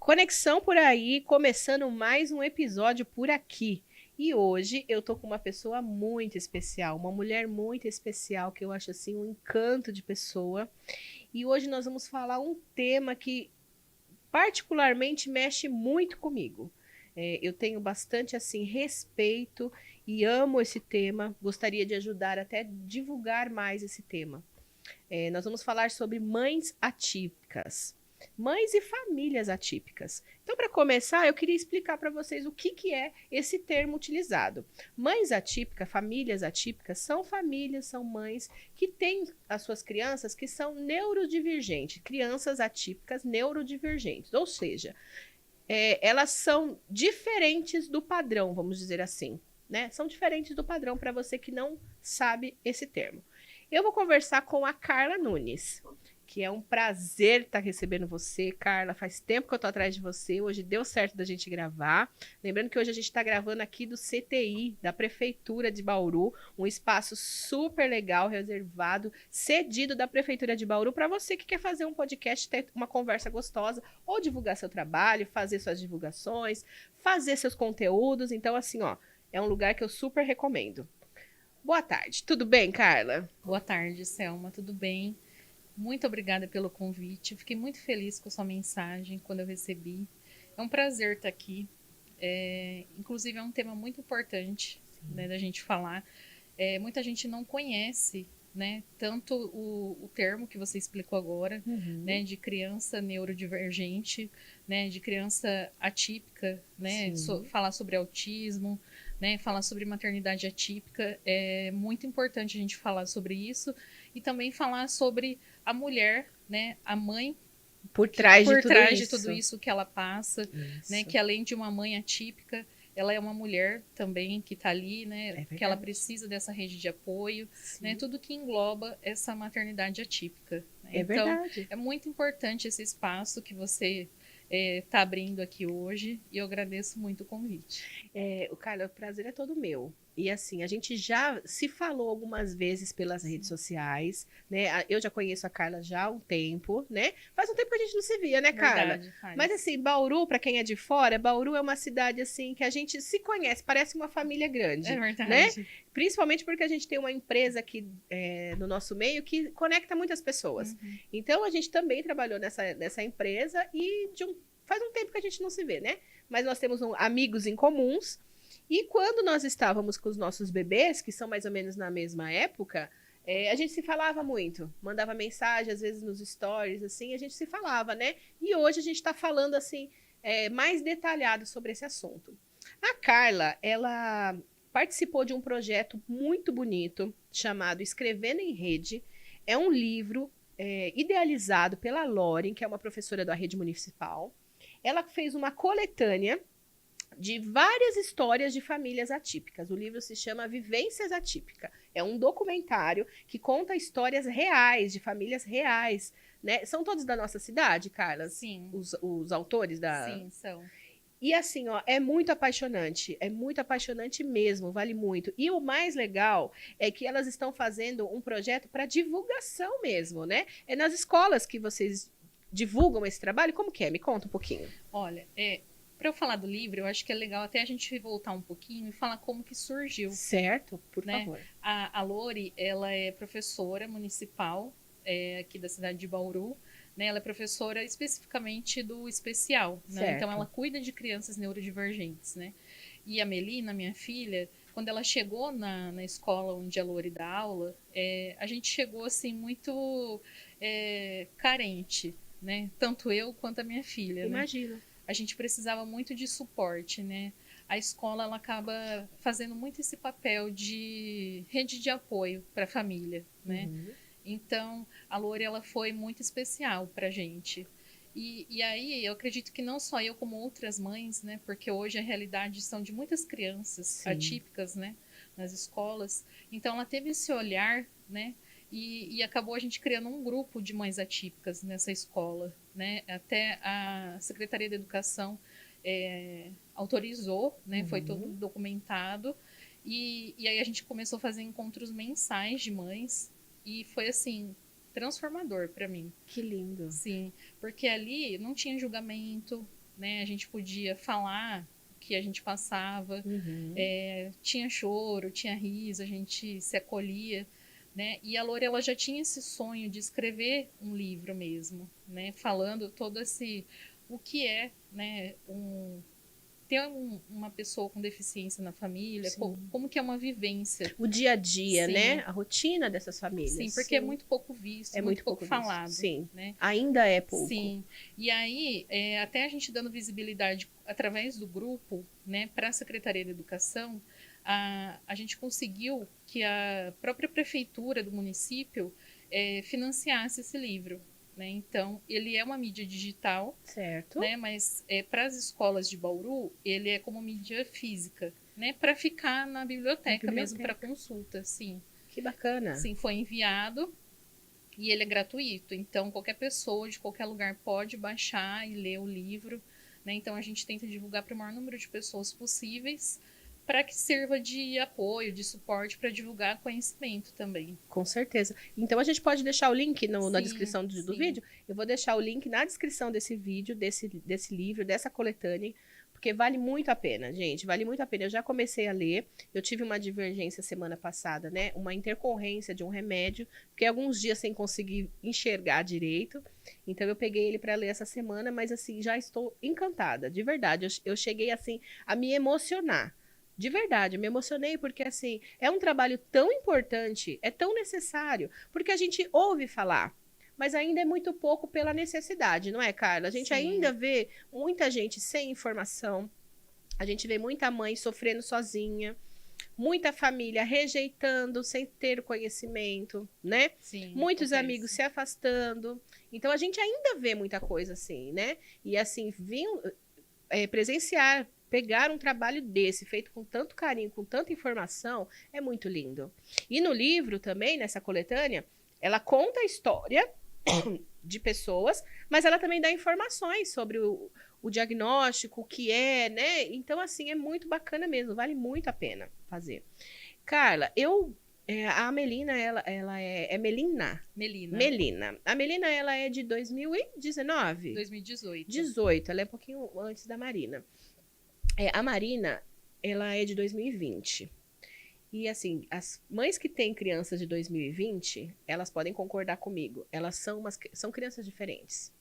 Conexão por aí, começando mais um episódio por aqui. E hoje eu tô com uma pessoa muito especial, uma mulher muito especial que eu acho assim um encanto de pessoa. E hoje nós vamos falar um tema que particularmente mexe muito comigo. Eu tenho bastante assim respeito e amo esse tema. Gostaria de ajudar até divulgar mais esse tema. Nós vamos falar sobre mães atípicas. Mães e famílias atípicas. Então, para começar, eu queria explicar para vocês o que é esse termo utilizado. Mães atípicas, famílias atípicas, são famílias, são mães que têm as suas crianças que são neurodivergentes, crianças atípicas neurodivergentes, ou seja, elas são diferentes do padrão, vamos dizer assim, né? São diferentes do padrão para você que não sabe esse termo. Eu vou conversar com a Carla Nunes, que é um prazer estar recebendo você, Carla. Faz tempo que eu tô atrás de você. Hoje deu certo da gente gravar. Lembrando que hoje a gente está gravando aqui do CTI, da Prefeitura de Bauru, um espaço super legal, reservado, cedido da Prefeitura de Bauru para você que quer fazer um podcast, ter uma conversa gostosa, ou divulgar seu trabalho, fazer suas divulgações, fazer seus conteúdos. Então, assim, ó, é um lugar que eu super recomendo. Boa tarde. Tudo bem, Carla? Boa tarde, Selma. Tudo bem? Muito obrigada pelo convite. Fiquei muito feliz com a sua mensagem quando eu recebi. É um prazer estar aqui. Inclusive, é um tema muito importante, né, da gente falar. Muita gente não conhece, né, tanto o termo que você explicou agora, né, de criança neurodivergente, né, de criança atípica, né, falar sobre autismo, né, falar sobre maternidade atípica. É muito importante a gente falar sobre isso e também falar sobre a mulher, né, a mãe Por trás de por tudo trás de tudo isso. isso que ela passa, né, Isso. que além de uma mãe atípica, ela é uma mulher também que está ali, né, que ela precisa dessa rede de apoio, né, tudo que engloba essa maternidade atípica. Né? É Então, verdade. é muito importante esse espaço que você está abrindo aqui hoje e eu agradeço muito o convite. Carla, o prazer é todo meu. E assim, a gente já se falou algumas vezes pelas redes sociais, né? Eu já conheço a Carla já há um tempo, né? Faz um tempo que a gente não se via, né, Carla? Verdade, Mas faz. assim, Bauru, para quem é de fora, Bauru é uma cidade assim que a gente se conhece, parece uma família É grande, né? verdade. Principalmente porque a gente tem uma empresa aqui no nosso meio que conecta muitas pessoas. Uhum. Então a gente também trabalhou nessa empresa e faz um tempo que a gente não se vê, né? Mas nós temos amigos em comuns. E quando nós estávamos com os nossos bebês, que são mais ou menos na mesma época, a gente se falava muito, mandava mensagem, às vezes nos stories, assim, a gente se falava, né? E hoje a gente está falando, assim, mais detalhado sobre esse assunto. A Carla, ela participou de um projeto muito bonito chamado Escrevendo em Rede. É um livro idealizado pela Lauren, que é uma professora da rede municipal. Ela fez uma coletânea de várias histórias de famílias atípicas. O livro se chama Vivências Atípicas. É um documentário que conta histórias reais, de famílias reais. Né? São todos da nossa cidade, Carla? Sim. Os autores da. Sim, são. E assim, ó, é muito apaixonante mesmo, vale muito. E o mais legal é que elas estão fazendo um projeto para divulgação mesmo, né? É nas escolas que vocês divulgam esse trabalho? Como que é? Me conta um pouquinho. Olha, para eu falar do livro, eu acho que é legal até a gente voltar um pouquinho e falar como que surgiu. Certo, por Né? favor. A Lori, ela é professora municipal aqui da cidade de Bauru. Né? Ela é professora especificamente do especial. Né? Então, ela cuida de crianças neurodivergentes. Né? E a Melina, minha filha, quando ela chegou na escola onde a Lori dá aula, a gente chegou assim muito carente. Né? Tanto eu quanto a minha filha. Imagino. Né? A gente precisava muito de suporte, né? A escola ela acaba fazendo muito esse papel de rede de apoio para a família, né? Uhum. Então, a Lore ela foi muito especial para a gente. E aí, eu acredito que não só eu, como outras mães, né? Porque hoje a realidade são de muitas crianças atípicas, né? Nas escolas. Então, ela teve esse olhar, né? E acabou a gente criando um grupo de mães atípicas nessa escola, né? Até a Secretaria de Educação autorizou, né? Foi todo documentado. E aí a gente começou a fazer encontros mensais de mães. E foi, assim, transformador para mim. Que lindo. Sim, porque ali não tinha julgamento, né? A gente podia falar o que a gente passava, Uhum. tinha choro, tinha riso, a gente se acolhia, né? E a Lore, ela já tinha esse sonho de escrever um livro mesmo, né? Falando todo esse o que é, né? Ter uma pessoa com deficiência na família, Sim. como que é uma vivência. O dia a dia, né? Sim, A rotina dessas famílias. sim, porque é muito pouco visto, É muito muito pouco pouco visto. falado, Sim. né? Ainda é pouco. Sim. E aí, até a gente dando visibilidade através do grupo, né, para a Secretaria de Educação, a gente conseguiu que a própria prefeitura do município financiasse esse livro. Né? Então, ele é uma mídia digital, Certo. né, mas para as escolas de Bauru, ele é como mídia física, né, para ficar na biblioteca mesmo para consulta. Sim. Que bacana. Sim, foi enviado. E ele é gratuito, então qualquer pessoa de qualquer lugar pode baixar e ler o livro. Né? Então a gente tenta divulgar para o maior número de pessoas possíveis para que sirva de apoio, de suporte para divulgar conhecimento também. Com certeza. Então a gente pode deixar o link na Sim, descrição do sim. vídeo. Eu vou deixar o link na descrição desse vídeo, desse livro, dessa coletânea, porque vale muito a pena, gente. Vale muito a pena. Eu já comecei a ler. Eu tive uma divergência semana passada, né? Uma intercorrência de um remédio. Fiquei alguns dias sem conseguir enxergar direito. Então eu peguei ele para ler essa semana, mas assim, já estou encantada, de verdade. Eu cheguei assim a me emocionar. De verdade, eu me emocionei porque assim, é um trabalho tão importante, é tão necessário, porque a gente ouve falar, mas ainda é muito pouco pela necessidade, não é, Carla? A gente Sim. ainda vê muita gente sem informação, a gente vê muita mãe sofrendo sozinha, muita família rejeitando sem ter conhecimento, né? Sim, Muitos acontece. amigos se afastando. Então a gente ainda vê muita coisa assim, né? E assim, presenciar, pegar um trabalho desse, feito com tanto carinho, com tanta informação, é muito lindo. E no livro também, nessa coletânea, ela conta a história de pessoas, mas ela também dá informações sobre o diagnóstico, o que é, né? Então, assim, é muito bacana mesmo, vale muito a pena fazer. Carla, a Melina, ela é Melina? Melina. Melina. A Melina, ela é de 2019? 2018. 18, ela é um pouquinho antes da Marina. A Marina, ela é de 2020. E assim, as mães que têm crianças de 2020, elas podem concordar comigo. Elas são crianças diferentes.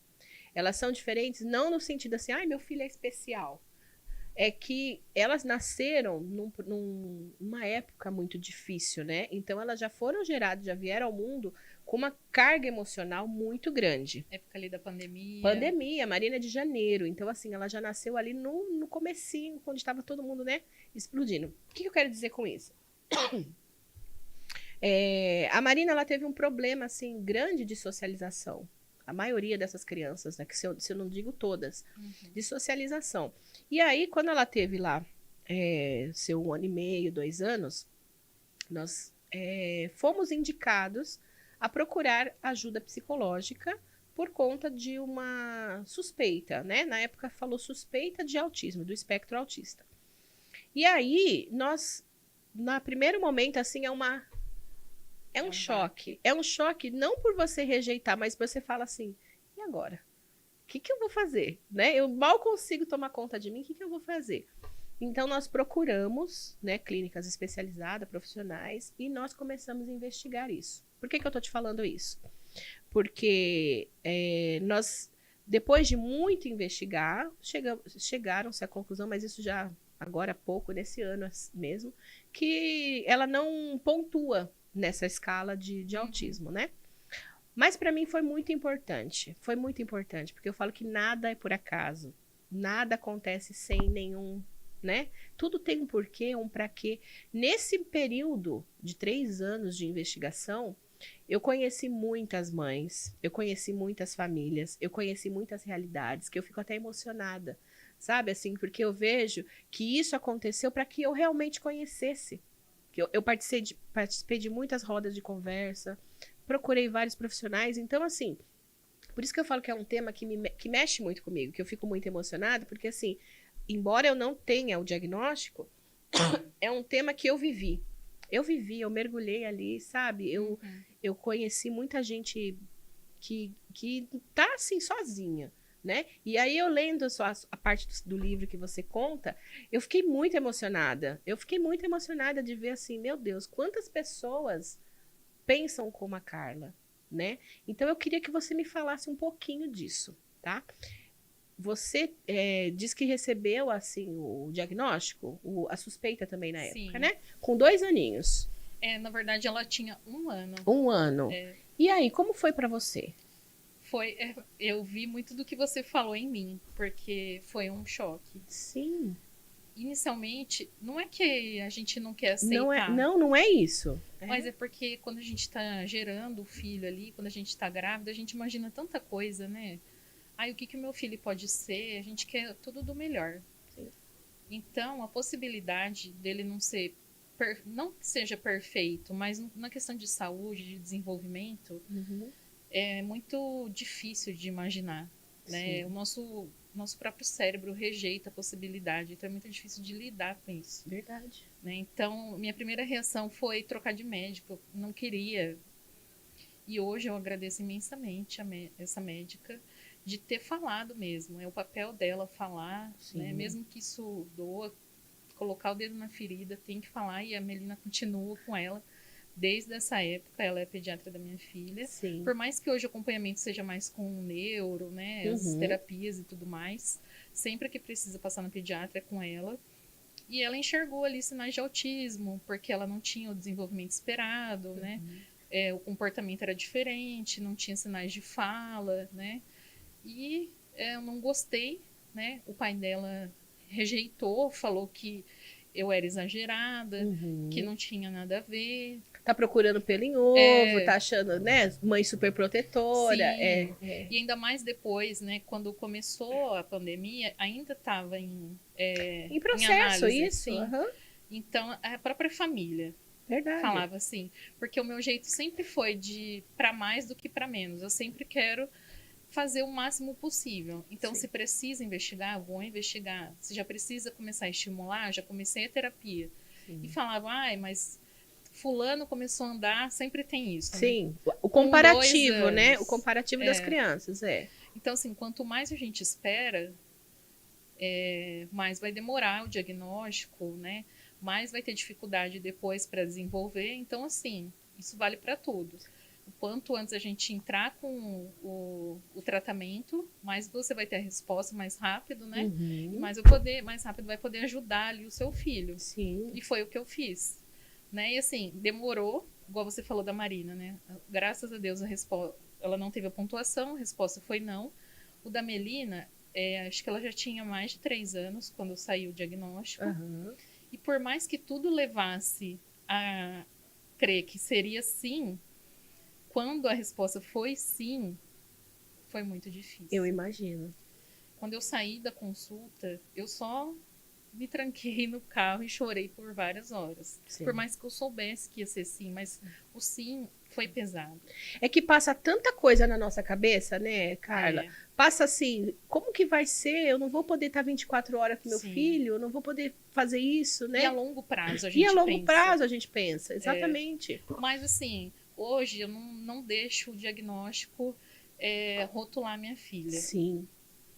Elas são diferentes não no sentido assim, ai, meu filho é especial. É que elas nasceram numa época muito difícil, né? Então elas já foram geradas, já vieram ao mundo com uma carga emocional muito grande. Época ali da pandemia. Pandemia, a Marina é de janeiro. Então, assim, ela já nasceu ali no comecinho, quando estava todo mundo, né, explodindo. O que eu quero dizer com isso? A Marina, ela teve um problema, assim, grande de socialização. A maioria dessas crianças, né, que se eu não digo todas, de socialização. E aí, quando ela teve lá seu 1 ano e meio, 2 anos, nós fomos indicados a procurar ajuda psicológica por conta de uma suspeita, né? Na época falou suspeita de autismo, do espectro autista. E aí, no primeiro momento, assim, é um choque. É um choque não por você rejeitar, mas você fala assim, e agora? O que eu vou fazer? Né? Eu mal consigo tomar conta de mim, o que eu vou fazer? Então, nós procuramos, né, clínicas especializadas, profissionais, e nós começamos a investigar isso. Por que eu estou te falando isso? Porque nós, depois de muito investigar, chegaram-se à conclusão, mas isso já agora há pouco, nesse ano mesmo, que ela não pontua nessa escala de autismo, né? Mas para mim foi muito importante, porque eu falo que nada é por acaso, nada acontece sem nenhum, né? Tudo tem um porquê, um para quê. Nesse período de 3 anos de investigação, eu conheci muitas mães, eu conheci muitas famílias, eu conheci muitas realidades, que eu fico até emocionada, sabe? Assim, porque eu vejo que isso aconteceu para que eu realmente conhecesse. Eu participei de muitas rodas de conversa, procurei vários profissionais, então assim, por isso que eu falo que é um tema que mexe muito comigo, que eu fico muito emocionada, porque assim, embora eu não tenha o diagnóstico, é um tema que eu vivi. Eu mergulhei ali, sabe? Eu conheci muita gente que tá assim, sozinha, né? E aí eu lendo só a parte do livro que você conta, eu fiquei muito emocionada. Eu fiquei muito emocionada de ver assim, meu Deus, quantas pessoas pensam como a Carla, né? Então eu queria que você me falasse um pouquinho disso, tá? Você diz que recebeu assim o diagnóstico, a suspeita também na época, Sim. né? Com 2 aninhos. Na verdade, ela tinha 1 ano. 1 ano. É, E aí, como foi para você? eu vi muito do que você falou em mim, porque foi um choque. Sim. Inicialmente, não é que a gente não quer Não é, aceitar, não, não é isso. mas é porque quando a gente está gerando o filho ali, quando a gente está grávida, a gente imagina tanta coisa, né? Ai, o que que o meu filho pode ser? A gente quer tudo do melhor. Sim. Então, a possibilidade dele não ser, não que seja perfeito, mas na questão de saúde, de desenvolvimento, Uhum. é muito difícil de imaginar, né? Sim. O nosso próprio cérebro rejeita a possibilidade, então é muito difícil de lidar com isso, Verdade. né? Então, minha primeira reação foi trocar de médico, eu não queria. E hoje eu agradeço imensamente essa médica de ter falado mesmo. É o papel dela falar, né? Mesmo que isso doa, colocar o dedo na ferida, tem que falar. E a Melina continua com ela desde essa época. Ela é pediatra da minha filha. Sim. Por mais que hoje o acompanhamento seja mais com o neuro, né? As terapias e tudo mais, sempre que precisa passar na pediatra é com ela. E ela enxergou ali sinais de autismo, porque ela não tinha o desenvolvimento esperado, né? O comportamento era diferente, não tinha sinais de fala, né? E eu não gostei, né? O pai dela rejeitou, falou que eu era exagerada, que não tinha nada a ver. Tá procurando pelo em ovo, tá achando, né? Mãe super protetora. Sim. E ainda mais depois, né? Quando começou a pandemia, ainda estava Em em processo, análise, isso. sim. Então, a própria família Verdade. falava assim, porque o meu jeito sempre foi de para mais do que para menos. Eu sempre quero fazer o máximo possível. Então, se precisa investigar, vou investigar. Se já precisa começar a estimular, já comecei a terapia. Sim. E falava, ai, mas fulano começou a andar, sempre tem isso. Sim, né? O comparativo, né? O comparativo das crianças, Então, assim, quanto mais a gente espera, mais vai demorar o diagnóstico, né? Mais vai ter dificuldade depois para desenvolver. Então, assim, isso vale para tudo. O quanto antes a gente entrar com o tratamento, mais você vai ter a resposta mais rápido, né? E mais rápido vai poder ajudar ali o seu filho. Sim. E foi o que eu fiz. Né? E assim, demorou, igual você falou da Marina, né? Graças a Deus a resposta, ela não teve a pontuação, a resposta foi não. O da Melina, acho que ela já tinha mais de 3 anos quando saiu o diagnóstico. E por mais que tudo levasse a crer que seria sim, quando a resposta foi sim, foi muito difícil. Eu imagino. Quando eu saí da consulta, eu só me tranquei no carro e chorei por várias horas. Sim. Por mais que eu soubesse que ia ser sim, mas o sim foi pesado. É que passa tanta coisa na nossa cabeça, né, Carla? Passa assim, como que vai ser? Eu não vou poder estar 24 horas com meu filho, eu não vou poder fazer isso, né? E a longo prazo a gente pensa. E a longo prazo a gente pensa, exatamente. Mas assim, hoje eu não deixo o diagnóstico rotular minha filha. Sim.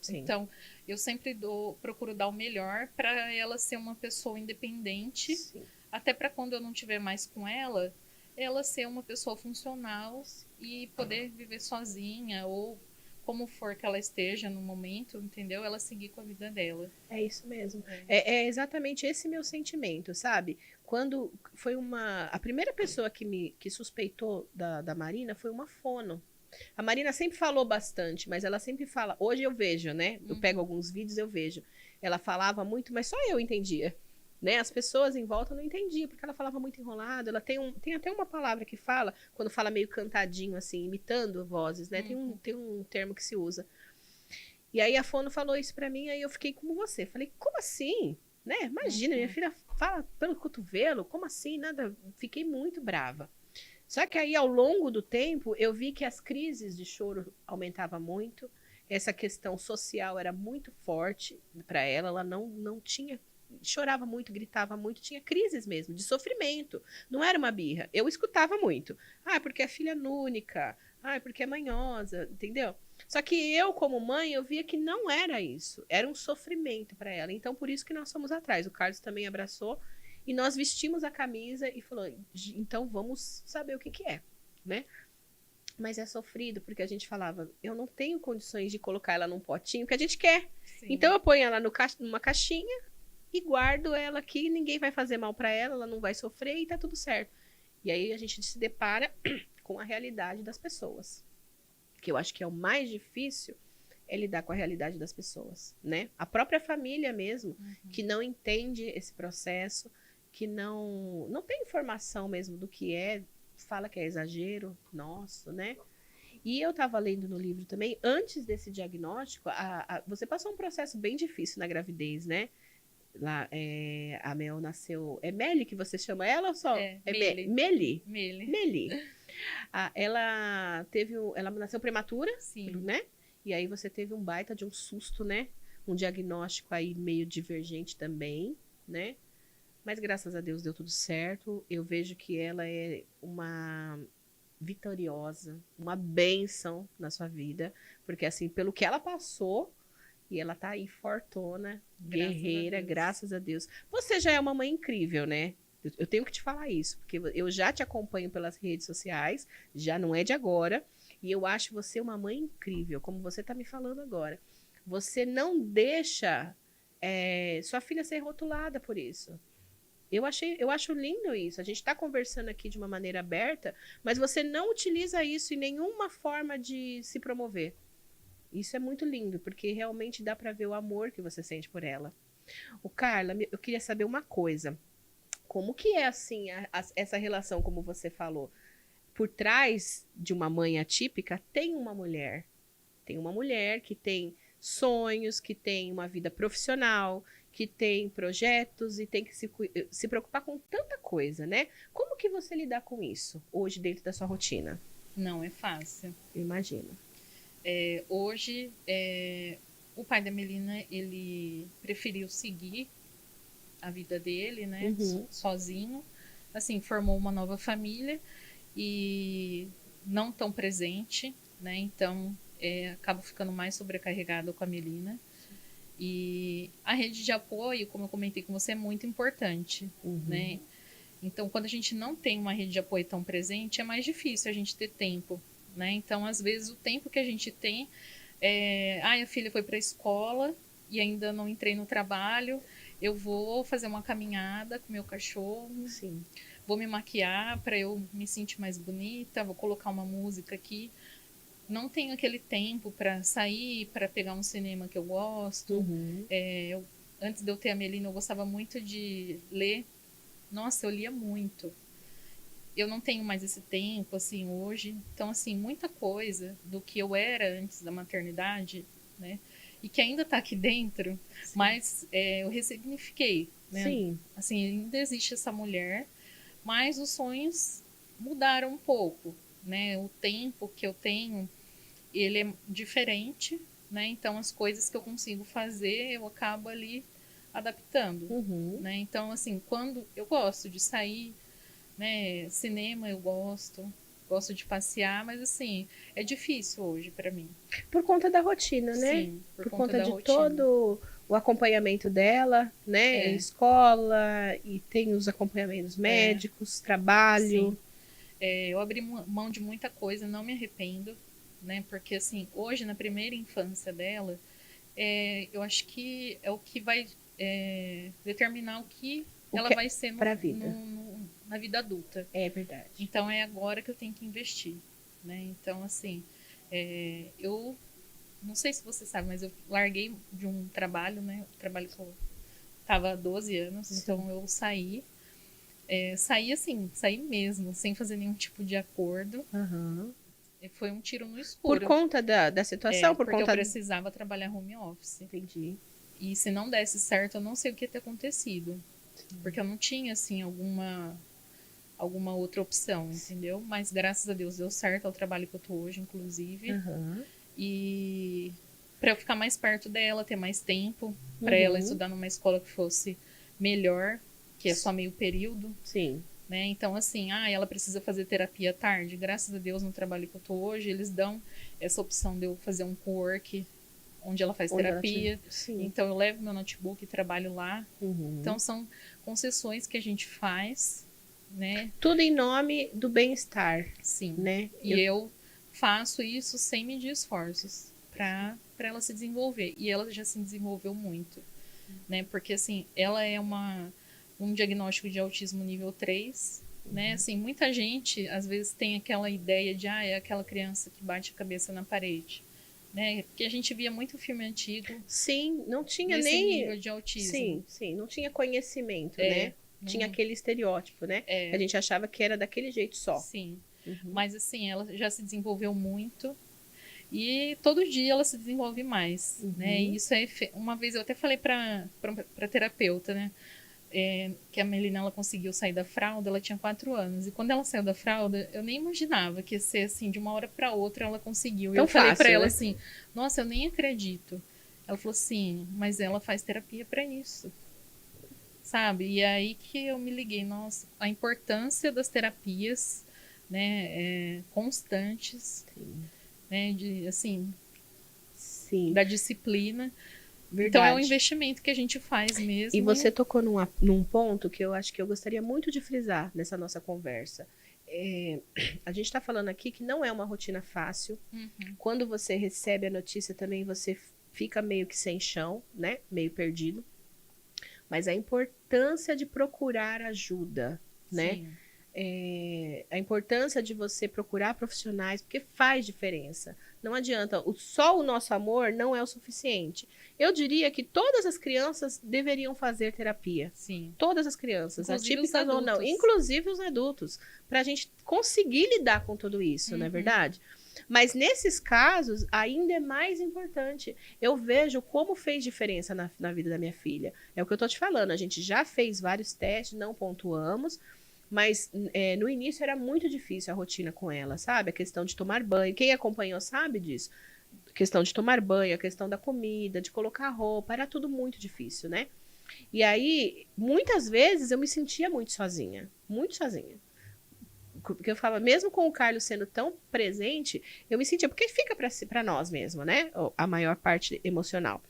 Sim. Então, eu sempre procuro dar o melhor para ela ser uma pessoa independente, sim, até para quando eu não estiver mais com ela ser uma pessoa funcional e poder viver sozinha ou como for que ela esteja no momento, entendeu? Ela seguir com a vida dela. É isso mesmo. É exatamente esse meu sentimento, sabe? Quando foi a primeira pessoa que suspeitou da Marina foi uma fono. A Marina sempre falou bastante, mas ela sempre fala. Hoje eu vejo, né? Eu pego alguns vídeos, eu vejo. Ela falava muito, mas só eu entendia. Né? As pessoas em volta não entendiam, porque ela falava muito enrolado. Ela tem até uma palavra que fala, quando fala meio cantadinho, assim, imitando vozes, né? Tem um termo que se usa. E aí a fono falou isso pra mim, aí eu fiquei como você. Falei, como assim? Né? Imagina, minha filha fala pelo cotovelo, como assim? Nada. Fiquei muito brava. Só que aí, ao longo do tempo, eu vi que as crises de choro aumentavam muito. Essa questão social era muito forte para ela. Ela não tinha chorava muito, gritava muito, tinha crises mesmo, de sofrimento. Não era uma birra. Eu escutava muito. Ah, porque é filha única. Ah, porque é manhosa, entendeu? Só que eu, como mãe, eu via que não era isso. Era um sofrimento para ela. Então, por isso que nós fomos atrás. O Carlos também abraçou e nós vestimos a camisa e falou: então vamos saber o que que é, né? Mas é sofrido, porque a gente falava, eu não tenho condições de colocar ela num potinho que a gente quer. Sim. Então eu ponho ela numa caixinha e guardo ela aqui, ninguém vai fazer mal para ela, ela não vai sofrer e tá tudo certo. E aí a gente se depara com a realidade das pessoas. Que eu acho que é o mais difícil é lidar com a realidade das pessoas, né? A própria família mesmo, que não entende esse processo, que não tem informação mesmo do que é, fala que é exagero, nossa, né? E eu estava lendo no livro também, antes desse diagnóstico, você passou um processo bem difícil na gravidez, né? Lá, a Mel nasceu. É Meli que você chama ela ou só? Meli. Meli? Meli. Meli. Ela nasceu prematura, Sim. né? E aí você teve um baita de um susto, né? Um diagnóstico aí meio divergente também, né? Mas graças a Deus deu tudo certo. Eu vejo que ela é uma vitoriosa, uma bênção na sua vida, porque assim, pelo que ela passou, e ela tá aí fortona, guerreira, graças a Deus. Você já é uma mãe incrível, né? Eu tenho que te falar isso, porque eu já te acompanho pelas redes sociais, já não é de agora, e eu acho você uma mãe incrível, como você tá me falando agora. Você não deixa sua filha ser rotulada por isso. Eu acho lindo isso. A gente está conversando aqui de uma maneira aberta, mas você não utiliza isso em nenhuma forma de se promover. Isso é muito lindo, porque realmente dá para ver o amor que você sente por ela. O Carla, eu queria saber uma coisa. Como que é assim essa relação, como você falou? Por trás de uma mãe atípica tem uma mulher. Tem uma mulher que tem sonhos, que tem uma vida profissional, que tem projetos e tem que se preocupar com tanta coisa, né? Como que você lidar com isso hoje dentro da sua rotina? Não é fácil. Imagina. Hoje, o pai da Melina, ele preferiu seguir a vida dele, né? Sozinho. Assim, formou uma nova família e não tão presente, né? Então, acabo ficando mais sobrecarregada com a Melina. E a rede de apoio, como eu comentei com você, é muito importante, né? Então, quando a gente não tem uma rede de apoio tão presente, é mais difícil a gente ter tempo, né? Então, às vezes, o tempo que a gente tem a filha foi para a escola e ainda não entrei no trabalho, eu vou fazer uma caminhada com meu cachorro, Sim. Vou me maquiar para eu me sentir mais bonita, vou colocar uma música aqui. Não tenho aquele tempo para sair, para pegar um cinema que eu gosto. Antes de eu ter a Melina, eu gostava muito de ler. Nossa, eu lia muito. Eu não tenho mais esse tempo, assim, hoje. Então, assim, muita coisa do que eu era antes da maternidade, né? E que ainda está aqui dentro, sim, mas eu ressignifiquei, né? Sim. Assim, ainda existe essa mulher, mas os sonhos mudaram um pouco, né? O tempo que eu tenho, ele é diferente, né? Então, as coisas que eu consigo fazer, eu acabo ali adaptando, né? Então, assim, quando eu gosto de sair, né? Cinema eu gosto de passear, mas assim, é difícil hoje para mim. Por conta da rotina, né? Sim, por conta de rotina. todo o acompanhamento dela, né? Escola e tem os acompanhamentos médicos, trabalho. Sim. Eu abri mão de muita coisa, não me arrependo, né? Porque assim, hoje na primeira infância dela, eu acho que é o que vai determinar o que ela vai ser na vida adulta. É verdade. Então é agora que eu tenho que investir, né? Então assim, eu não sei se você sabe, mas eu larguei de um trabalho, né? O trabalho que eu estava há 12 anos, sim, então eu saí. Saí mesmo, sem fazer nenhum tipo de acordo. Foi um tiro no escuro. Por conta da situação? Porque eu precisava trabalhar home office. Entendi. E se não desse certo, eu não sei o que ia ter acontecido. Sim. Porque eu não tinha, assim, alguma outra opção, entendeu? Mas graças a Deus deu certo, é o trabalho que eu tô hoje, inclusive. E para eu ficar mais perto dela, ter mais tempo, para ela estudar numa escola que fosse melhor, que é só meio período, Sim. né? Então, assim, ela precisa fazer terapia à tarde. Graças a Deus, no trabalho que eu tô hoje, eles dão essa opção de eu fazer um co-work onde ela faz terapia. Sim. Então, eu levo meu notebook e trabalho lá. Uhum. Então, são concessões que a gente faz, né? Tudo em nome do bem-estar. Sim. Né? E eu faço isso sem medir esforços para ela se desenvolver. E ela já se desenvolveu muito, né? Porque, assim, ela é um diagnóstico de autismo nível 3, né? Assim, muita gente, às vezes, tem aquela ideia de, é aquela criança que bate a cabeça na parede, né? Porque a gente via muito filme antigo. Sim, não tinha nesse nem... nível de autismo. Sim, sim, não tinha conhecimento, né? Tinha aquele estereótipo, né? Que a gente achava que era daquele jeito só. Sim, mas assim, ela já se desenvolveu muito e todo dia ela se desenvolve mais, né? E isso é... Uma vez eu até falei pra terapeuta, né? Que a Melina, ela conseguiu sair da fralda, ela tinha 4 anos. E quando ela saiu da fralda, eu nem imaginava que ia ser assim, de uma hora para outra ela conseguiu. E eu falei para ela assim, nossa, eu nem acredito. Ela falou assim, mas ela faz terapia para isso. Sabe? E aí que eu me liguei, nossa, a importância das terapias, né, constantes, né, de, assim, da disciplina. Verdade. Então é um investimento que a gente faz mesmo. E você tocou num ponto que eu acho que eu gostaria muito de frisar nessa nossa conversa. A gente está falando aqui que não é uma rotina fácil. Quando você recebe a notícia também, você fica meio que sem chão, né? Meio perdido. Mas a importância de procurar ajuda, né? A importância de você procurar profissionais, porque faz diferença. Não adianta, só o nosso amor não é o suficiente. Eu diria que todas as crianças deveriam fazer terapia. Sim. Todas as crianças, inclusive atípicas ou não, inclusive os adultos, para a gente conseguir lidar com tudo isso, não é verdade? Mas nesses casos, ainda é mais importante. Eu vejo como fez diferença na vida da minha filha. É o que eu tô te falando. A gente já fez vários testes, não pontuamos, mas no início era muito difícil a rotina com ela, sabe? A questão de tomar banho. Quem acompanhou sabe disso. A questão de tomar banho, a questão da comida, de colocar roupa, era tudo muito difícil, né? E aí, muitas vezes, eu me sentia muito sozinha. Muito sozinha. Porque eu falava, mesmo com o Carlos sendo tão presente, eu me sentia, porque fica para nós mesmo, né? A maior parte emocional.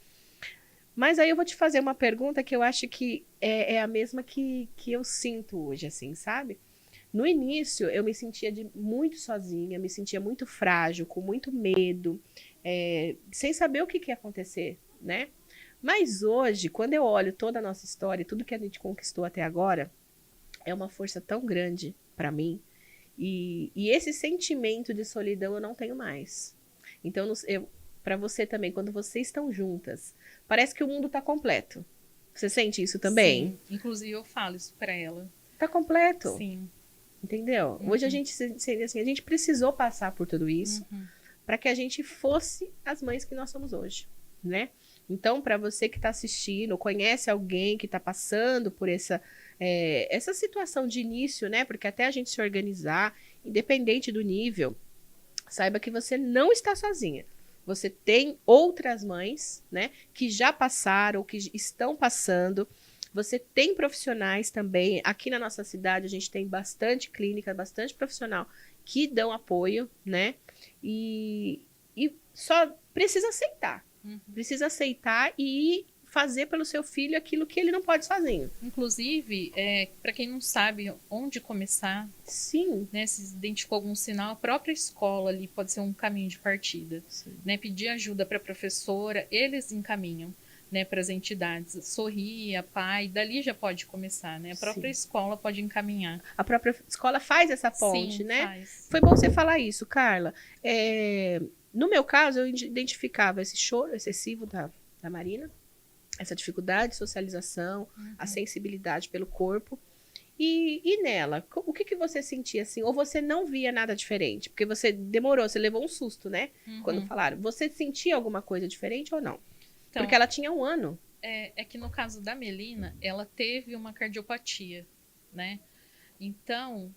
Mas aí eu vou te fazer uma pergunta que eu acho que é a mesma que eu sinto hoje, assim, sabe? No início, eu me sentia muito sozinha, me sentia muito frágil, com muito medo, sem saber o que ia acontecer, né? Mas hoje, quando eu olho toda a nossa história, tudo que a gente conquistou até agora, é uma força tão grande para mim. E esse sentimento de solidão eu não tenho mais. Então, para você também, quando vocês estão juntas, parece que o mundo está completo. Você sente isso também? Sim, inclusive eu falo isso para ela. Tá completo. Sim. Entendeu? Hoje a gente seria assim, a gente precisou passar por tudo isso para que a gente fosse as mães que nós somos hoje, né? Então, para você que está assistindo, conhece alguém que está passando por essa situação de início, né? Porque até a gente se organizar, independente do nível, saiba que você não está sozinha. Você tem outras mães, né? Que já passaram, que estão passando. Você tem profissionais também. Aqui na nossa cidade, a gente tem bastante clínica, bastante profissional que dão apoio, né? E só precisa aceitar. Precisa aceitar e fazer pelo seu filho aquilo que ele não pode sozinho. Inclusive, para quem não sabe onde começar, sim, né, se identificou algum sinal, a própria escola ali pode ser um caminho de partida. Né, pedir ajuda para a professora, eles encaminham, né, para as entidades. Sorria, pai, dali já pode começar, né? A própria escola pode encaminhar. A própria escola faz essa ponte, né? Faz. Foi bom você falar isso, Carla. No meu caso, eu identificava esse choro excessivo da Marina, essa dificuldade de socialização, a sensibilidade pelo corpo. E nela, o que você sentia assim? Ou você não via nada diferente? Porque você demorou, você levou um susto, né? Quando falaram. Você sentia alguma coisa diferente ou não? Então, porque ela tinha 1 ano. É que no caso da Melina, ela teve uma cardiopatia, né? Então,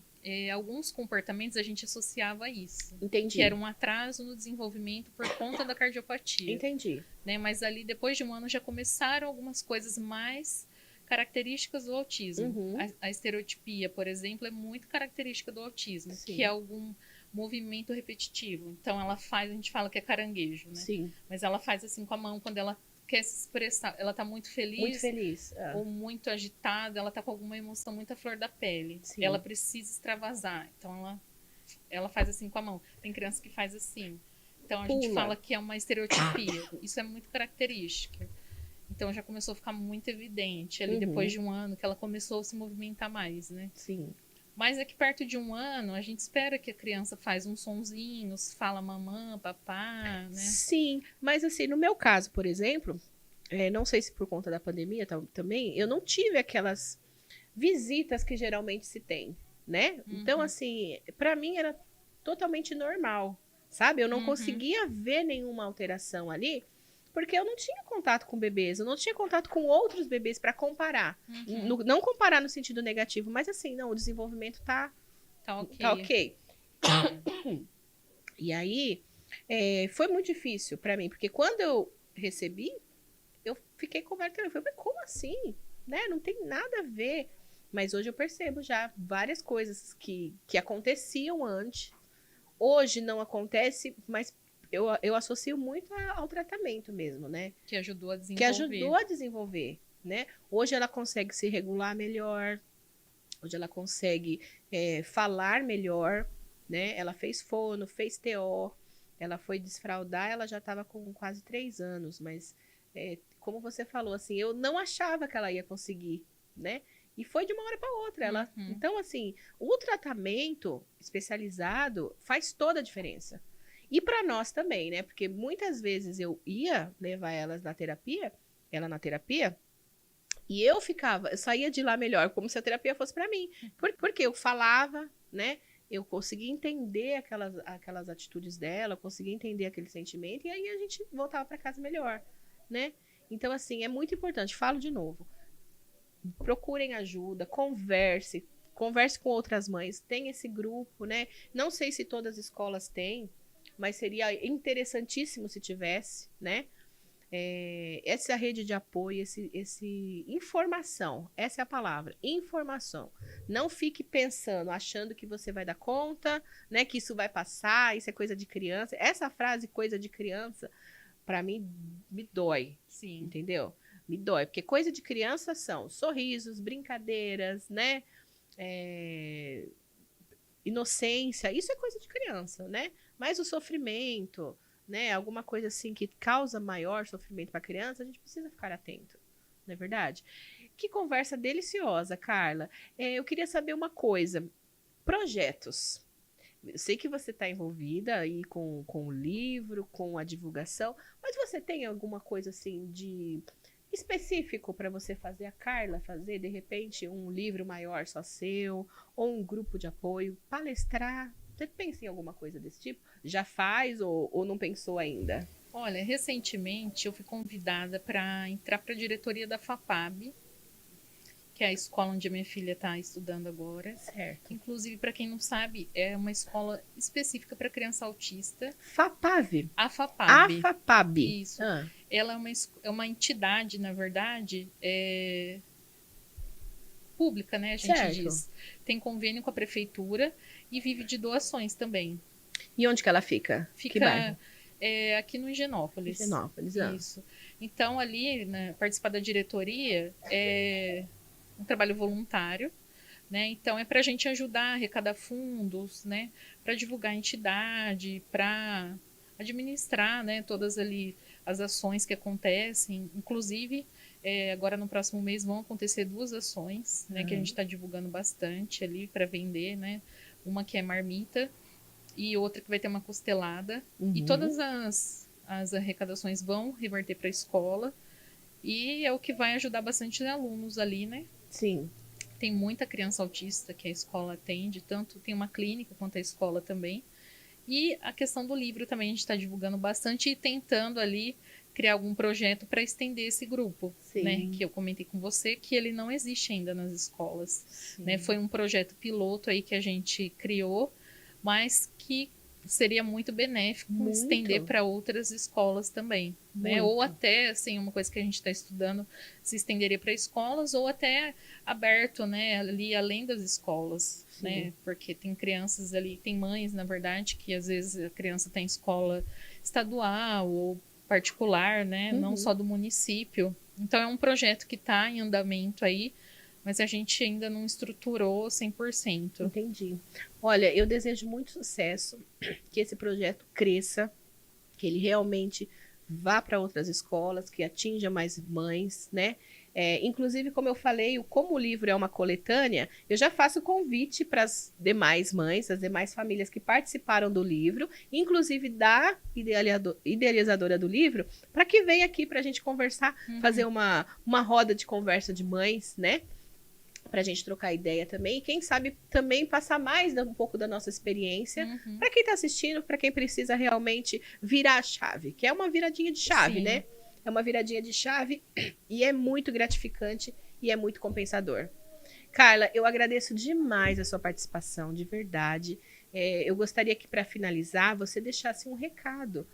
alguns comportamentos a gente associava a isso. Entendi. Que era um atraso no desenvolvimento por conta da cardiopatia. Entendi. Né? Mas ali, depois de 1 ano, já começaram algumas coisas mais características do autismo. Uhum. A estereotipia, por exemplo, é muito característica do autismo, Sim. que é algum movimento repetitivo. Então ela faz, a gente fala que é caranguejo, né? Sim. Mas ela faz assim com a mão quando ela quer se expressar, ela tá muito feliz, Muito feliz. ou muito agitada, ela tá com alguma emoção muito à flor da pele. Sim. Ela precisa extravasar. Então ela faz assim com a mão. Tem criança que faz assim. Então a gente fala que é uma estereotipia. Isso é muito característica. Então já começou a ficar muito evidente ali depois de um ano que ela começou a se movimentar mais, né? Sim. Mas aqui perto de um ano, a gente espera que a criança faz uns sonzinhos, fala mamã, papá, né? Sim, mas assim, no meu caso, por exemplo, não sei se por conta da pandemia também, eu não tive aquelas visitas que geralmente se tem, né? Então, assim, para mim era totalmente normal, sabe? Eu não conseguia ver nenhuma alteração ali, porque eu não tinha contato com bebês, eu não tinha contato com outros bebês para comparar. Não comparar no sentido negativo, mas assim, não, o desenvolvimento tá ok. E aí, foi muito difícil para mim, porque quando eu recebi, eu fiquei conversando, eu falei, mas como assim? Né? Não tem nada a ver. Mas hoje eu percebo já várias coisas que aconteciam antes. Hoje não acontece, mas eu associo muito ao tratamento mesmo, né? Que ajudou a desenvolver. Que ajudou a desenvolver, né? Hoje ela consegue se regular melhor. Hoje ela consegue falar melhor, né? Ela fez fono, fez TO. Ela foi desfraldar, ela já estava com quase 3 anos, mas como você falou, assim, eu não achava que ela ia conseguir, né? E foi de uma hora para outra. Então, assim, o tratamento especializado faz toda a diferença. E para nós também, né? Porque muitas vezes eu ia levar ela na terapia, e eu saía de lá melhor, como se a terapia fosse para mim. Porque eu falava, né? Eu conseguia entender aquelas atitudes dela, eu conseguia entender aquele sentimento, e aí a gente voltava para casa melhor, né? Então, assim, é muito importante. Falo de novo. Procurem ajuda, converse com outras mães, tem esse grupo, né? Não sei se todas as escolas têm, mas seria interessantíssimo se tivesse, né? Essa rede de apoio, esse informação, essa é a palavra, informação. Não fique pensando, achando que você vai dar conta, né? Que isso vai passar, isso é coisa de criança. Essa frase, coisa de criança, para mim, me dói. Sim. Entendeu? Me dói, porque coisa de criança são sorrisos, brincadeiras, né? Inocência, isso é coisa de criança, né? Mas o sofrimento, né? Alguma coisa assim que causa maior sofrimento para a criança, a gente precisa ficar atento, não é verdade? Que conversa deliciosa, Carla. Eu queria saber uma coisa: projetos. Eu sei que você está envolvida aí com o livro, com a divulgação, mas você tem alguma coisa assim de específico para você fazer, a Carla fazer, de repente, um livro maior só seu, ou um grupo de apoio, palestrar? Você pensa em alguma coisa desse tipo? Já faz ou não pensou ainda? Olha, recentemente eu fui convidada para entrar para a diretoria da FAPAB, que é a escola onde a minha filha está estudando agora. Certo. Inclusive, para quem não sabe, é uma escola específica para criança autista. FAPAB? A FAPAB. A FAPAB. Isso. Ela é uma entidade, na verdade, pública, né? A gente diz. Tem convênio com a prefeitura e vive de doações também. E onde que ela fica? Fica que bairro? Aqui no Higienópolis. Higienópolis, Isso. Então, ali, né, participar da diretoria é um trabalho voluntário, né? Então, é para a gente ajudar a arrecadar fundos, né? Para divulgar a entidade, para administrar, né? Todas ali as ações que acontecem. Inclusive, agora no próximo mês vão acontecer 2 ações, né? Que a gente está divulgando bastante ali para vender, né? Uma que é marmita e outra que vai ter uma costelada. E todas as arrecadações vão reverter para a escola. E é o que vai ajudar bastante alunos ali, né? Sim. Tem muita criança autista que a escola atende, tanto tem uma clínica quanto a escola também. E a questão do livro também a gente está divulgando bastante e tentando ali criar algum projeto para estender esse grupo, né? Que eu comentei com você que ele não existe ainda nas escolas, né? Foi um projeto piloto aí que a gente criou, mas que seria muito benéfico Muito. estender para outras escolas também, né? Muito. Ou até, assim, uma coisa que a gente está estudando, se estenderia para escolas ou até aberto, né? Ali além das escolas, Sim. né? Porque tem crianças ali, tem mães, na verdade, que às vezes a criança está em escola estadual ou particular, né? Não só do município. Então é um projeto que está em andamento aí, mas a gente ainda não estruturou 100%. Entendi. Olha, eu desejo muito sucesso, que esse projeto cresça, que ele realmente vá para outras escolas, que atinja mais mães, né? Inclusive, como eu falei, como o livro é uma coletânea, eu já faço convite para as demais mães, as demais famílias que participaram do livro, inclusive da idealizadora do livro, para que venha aqui para a gente conversar, fazer uma roda de conversa de mães, né? Para a gente trocar ideia também, e quem sabe também passar mais um pouco da nossa experiência para quem está assistindo, para quem precisa realmente virar a chave, que é uma viradinha de chave, Sim. né? É uma viradinha de chave e é muito gratificante e é muito compensador. Carla, eu agradeço demais a sua participação, de verdade. Eu gostaria que, para finalizar, você deixasse um recado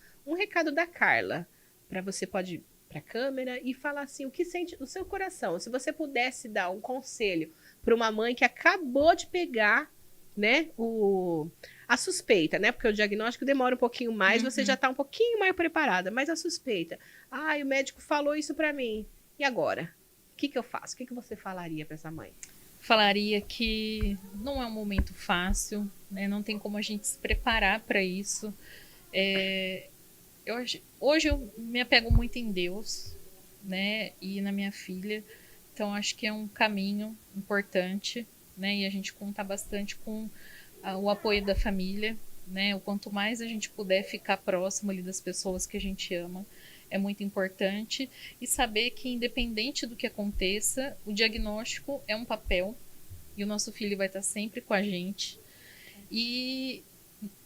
da Carla, para você pode para a câmera e falar assim o que sente no seu coração. Se você pudesse dar um conselho para uma mãe que acabou de pegar, né, a suspeita, né? Porque o diagnóstico demora um pouquinho mais, você já está um pouquinho mais preparada, mas a suspeita. O médico falou isso para mim. E agora? O que eu faço? O que você falaria para essa mãe? Falaria que não é um momento fácil, né? Não tem como a gente se preparar para isso. Hoje eu me apego muito em Deus, né? E na minha filha. Então acho que é um caminho importante, né? E a gente conta bastante com o apoio da família, né? O quanto mais a gente puder ficar próximo ali das pessoas que a gente ama, é muito importante. E saber que independente do que aconteça, o diagnóstico é um papel e o nosso filho vai estar sempre com a gente. E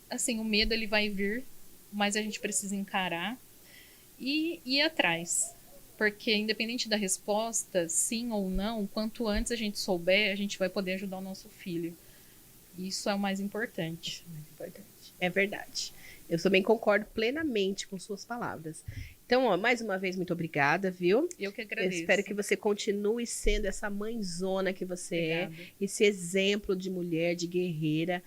assim, o medo ele vai vir, mas a gente precisa encarar e ir atrás. Porque independente da resposta, sim ou não, quanto antes a gente souber, a gente vai poder ajudar o nosso filho. Isso é o mais importante. É verdade. Eu também concordo plenamente com suas palavras. Então, mais uma vez, muito obrigada, viu? Eu que agradeço. Eu espero que você continue sendo essa mãezona que você Obrigada. esse exemplo de mulher, de guerreira,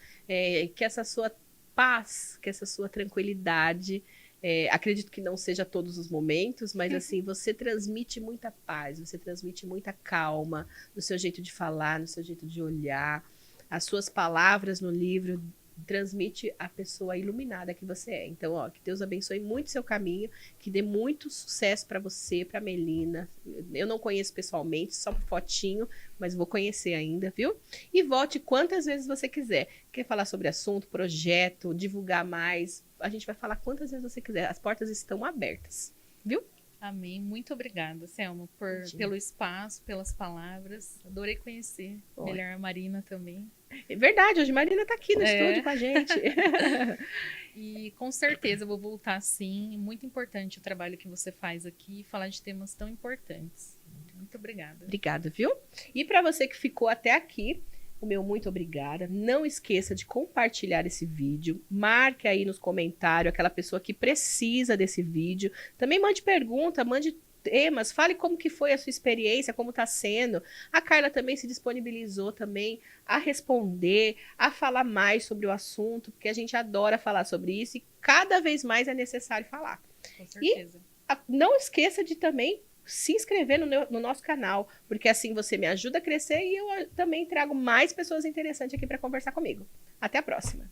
que essa sua paz, que essa sua tranquilidade, acredito que não seja todos os momentos, mas assim, você transmite muita paz, você transmite muita calma no seu jeito de falar, no seu jeito de olhar. As suas palavras no livro transmite a pessoa iluminada que você é. Então, que Deus abençoe muito o seu caminho, que dê muito sucesso para você, para Melina. Eu não conheço pessoalmente, só por fotinho, mas vou conhecer ainda, viu? E volte quantas vezes você quiser. Quer falar sobre assunto, projeto, divulgar mais? A gente vai falar quantas vezes você quiser. As portas estão abertas, viu? Amém. Muito obrigada, Selma, pelo espaço, pelas palavras. Adorei conhecer melhor a Marina também. É verdade, hoje a Marina está aqui no estúdio com a gente. E com certeza eu vou voltar sim. Muito importante o trabalho que você faz aqui, falar de temas tão importantes. Muito obrigada. Obrigada, viu? E para você que ficou até aqui, o meu muito obrigada. Não esqueça de compartilhar esse vídeo. Marque aí nos comentários aquela pessoa que precisa desse vídeo. Também mande pergunta, mande temas, fale como que foi a sua experiência, como está sendo. A Carla também se disponibilizou também a responder, a falar mais sobre o assunto, porque a gente adora falar sobre isso e cada vez mais é necessário falar. Com certeza. E não esqueça de também se inscrever no nosso canal, porque assim você me ajuda a crescer e eu também trago mais pessoas interessantes aqui para conversar comigo. Até a próxima!